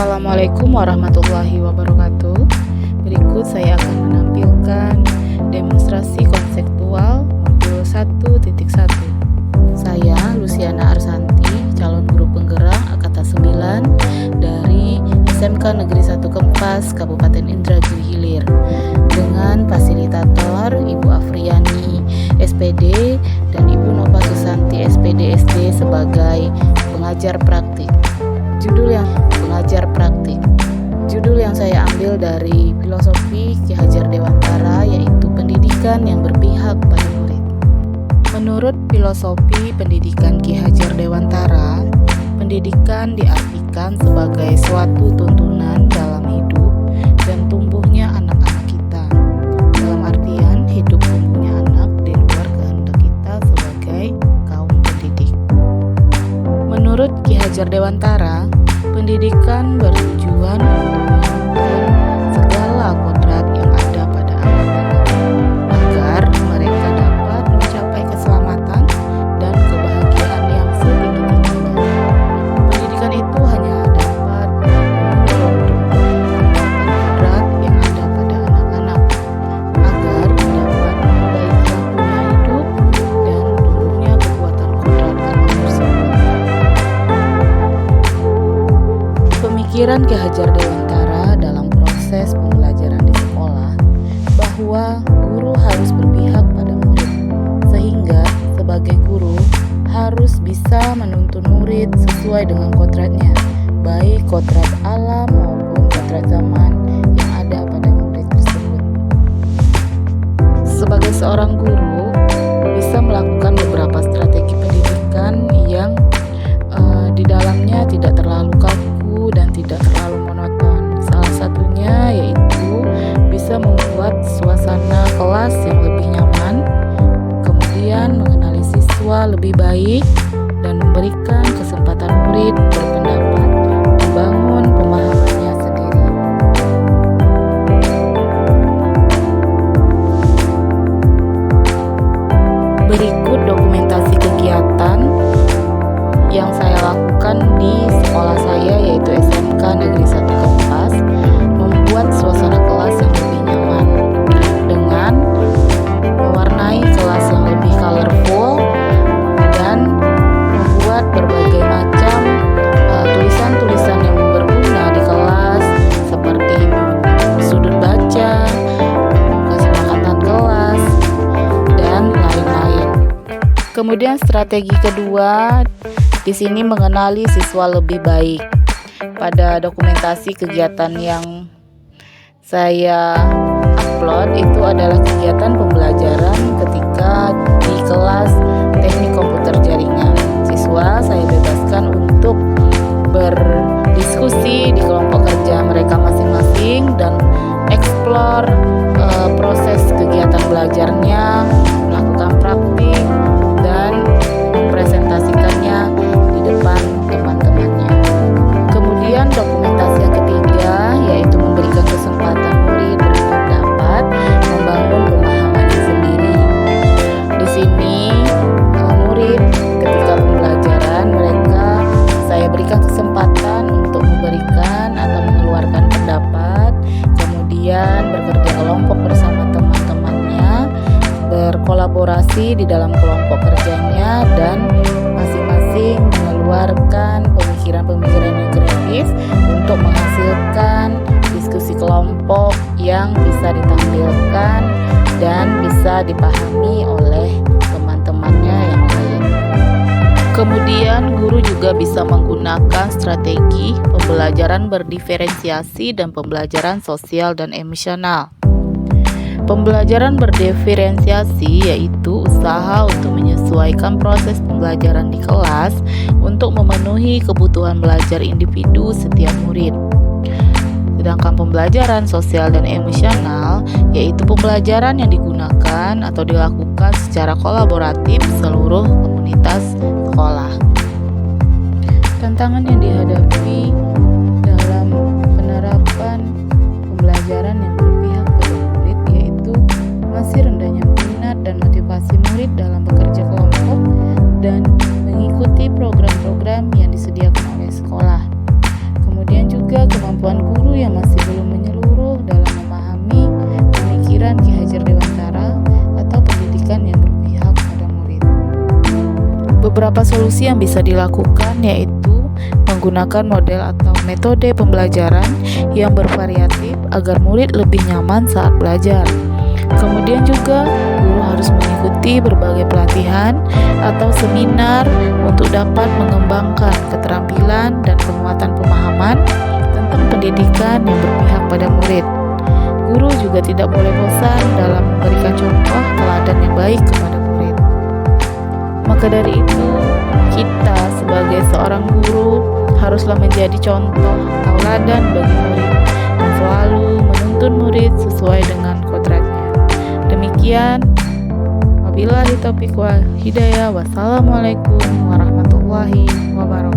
Assalamualaikum warahmatullahi wabarakatuh. Berikut saya akan menampilkan demonstrasi konseptual modul 1.1. Saya Luciana Arsanti, calon guru penggerak Angkatan 9 dari SMK Negeri 1 Kempas, Kabupaten Indragiri Hilir, dengan fasilitator Ibu Afriani SPD dan Ibu Nova Susanti SPD SD sebagai pengajar praktik. Judul yang saya ambil dari filosofi Ki Hajar Dewantara, yaitu pendidikan yang berpihak pada murid. Menurut filosofi pendidikan Ki Hajar Dewantara, pendidikan diartikan sebagai suatu tuntunan dalam hidup dan tumbuhnya anak-anak kita. Dalam artian hidup tumbuhnya anak di luar kehendak kita sebagai kaum pendidik. Menurut Ki Hajar Dewantara, pendidikan bertujuan untuk menemukan segala kodrat yang ada pada anak-anak agar mereka dapat mencapai keselamatan dan kebahagiaan yang setinggi-tingginya. Pendidikan itu hanya dapat kodrat yang ada pada anak-anak agar dapat memperbaiki lampunya hidup dan tumbuhnya kekuatan kodrat anak tersebut. Pemikiran Ki Hajar Dewantara dalam proses pembelajaran di sekolah bahwa guru harus berpihak pada murid, sehingga sebagai guru harus bisa menuntun murid sesuai dengan kodratnya, baik kodrat alam maupun kodrat zaman yang ada pada murid tersebut. Sebagai seorang guru bisa melakukan beberapa strategi pendidikan yang di dalamnya tidak terlalu kaku dan tidak terlalu monoton. Salah satunya yaitu bisa membuat suasana kelas yang lebih nyaman, kemudian mengenali siswa lebih baik, dan memberikan kesempatan murid berpendapat, membangun pemahamannya sendiri. Berikut dokumentasi kegiatan yang saya lakukan di sekolah saya, yaitu SMK Negeri 1 Kempas, membuat suasana kelas yang lebih nyaman dengan mewarnai kelas yang lebih colorful dan membuat berbagai macam tulisan-tulisan yang berguna di kelas, seperti sudut baca, kesepakatan kelas, dan lain-lain. Kemudian strategi kedua di sini mengenali siswa lebih baik. Pada dokumentasi kegiatan yang saya upload itu adalah kegiatan pembelajaran ketika di kelas teknik komputer jaringan. Siswa saya bebaskan untuk berdiskusi di kelompok kerja mereka masing-masing dan eksplor proses kegiatan belajarnya, melakukan praktik dan mempresentasikannya di depan teman-temannya. Kemudian dokumentasi yang ketiga yaitu memberikan kesempatan murid berpendapat, membangun pemahamannya sendiri. Di sini murid ketika pembelajaran mereka saya berikan kesempatan untuk memberikan atau mengeluarkan pendapat, kemudian bekerja kelompok bersama teman-temannya, berkolaborasi di dalam kelompok kerjanya, dan masing-masing mengeluarkan pemikiran-pemikiran yang kreatif untuk menghasilkan diskusi kelompok yang bisa ditampilkan dan bisa dipahami oleh teman-temannya yang lain. Kemudian guru juga bisa menggunakan strategi pembelajaran berdiferensiasi dan pembelajaran sosial dan emosional. Pembelajaran berdiferensiasi yaitu usaha untuk menyesuaikan proses pembelajaran di kelas untuk memenuhi kebutuhan belajar individu setiap murid. Sedangkan pembelajaran sosial dan emosional yaitu pembelajaran yang digunakan atau dilakukan secara kolaboratif seluruh komunitas sekolah. Tantangan yang dihadapi dalam penerapan pembelajaran yang berpihak pada murid yaitu masih rendahnya minat dan motivasi murid dalam bekerja kelompok dan mengikuti program-program yang disediakan oleh sekolah. Kemudian juga juga kemampuan guru yang masih belum menyeluruh dalam memahami pemikiran Ki Hajar Dewantara atau pendidikan yang berpihak pada murid. Beberapa solusi yang bisa dilakukan yaitu menggunakan model atau metode pembelajaran yang bervariatif agar murid lebih nyaman saat belajar. Kemudian juga guru harus mengikuti berbagai pelatihan atau seminar untuk dapat mengembangkan keterampilan dan penguatan pemahaman tentang pendidikan yang berpihak pada murid. Guru juga tidak boleh bosan dalam memberikan contoh teladan yang baik kepada murid. Maka dari itu, kita sebagai seorang guru haruslah menjadi contoh tauladan bagi murid dan selalu menuntun murid sesuai dengan kodratnya. Demikian, wabillahi taufiq wal hidayah. Wassalamualaikum warahmatullahi wabarakatuh.